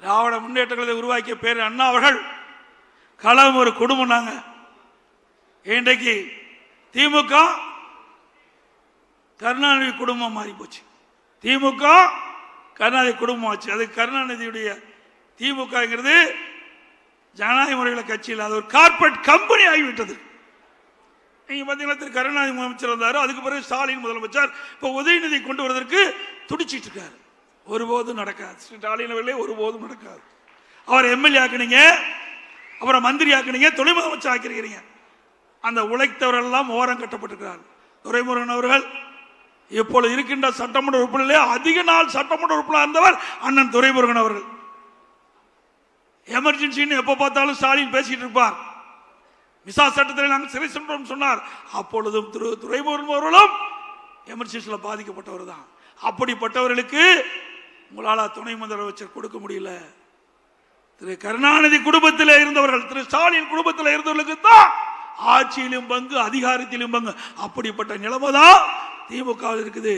திராவிட முன்னேற்ற கழகத்தை உருவாக்கிய பேர் அண்ணா அவர்கள் களம் ஒரு குடும்பம். நாங்க இன்றைக்கு திமுக கருணாநிதி குடும்பம் மாறி போச்சு. திமுக கருணாநிதி குடும்பம் ஆச்சு. அது கருணாநிதியுடைய திமுகங்கிறது ஜனநாயக முறையில் கட்சியில் அது ஒரு கார்பரேட் கம்பெனி ஆகிவிட்டது. நீங்க பாத்தீங்கன்னா திரு கருணாநிதி முதலமைச்சர் வந்தாரு, அதுக்கு பிறகு ஸ்டாலின் முதலமைச்சர். இப்ப உதயநிதி கொண்டு வருவதற்கு துடிச்சிட்டு இருக்காரு. ஒருபோதும் நடக்காது. ஸ்டாலின் அவர்களே ஒருபோதும் நடக்காது. அவர் எம்எல்ஏ ஆக்குனீங்க, அப்புறம் மந்திரி ஆக்குனீங்க, துணை முதலமைச்சர் ஆக்கிறீங்க. அந்த உழைத்தவர்கள் எல்லாம் ஓரம் கட்டப்பட்டிருக்கிறார். துரைமுருகன் அவர்கள் இப்பொழுது இருக்கின்ற சட்டமன்ற உறுப்பினர்களே அதிக நாள் சட்டமன்ற உறுப்பினர் இருந்தவர் அண்ணன் துரைமுருகன் அவர்கள். எமர்ஜென்சின்னு எப்ப பார்த்தாலும் ஸ்டாலின் பேசிட்டு இருப்பார். விசா சட்டத்தில் நாங்கள் சிறை சென்றோம் சொன்னார். அப்பொழுதும் துரைமுருகன் அவர்களும் எமர்ஜென்சியில பாதிக்கப்பட்டவர் தான். அப்படிப்பட்டவர்களுக்கு உங்களால் துணை முதலமைச்சர் கொடுக்க முடியல. திரு கருணாநிதி குடும்பத்தில் இருந்தவர்கள், திரு ஸ்டாலின் குடும்பத்தில் இருந்தவர்களுக்கு தான் ஆட்சியிலும் பங்கு, அதிகாரத்திலும் பங்கு. அப்படிப்பட்ட நிலைமை தான் திமுக இருக்குது.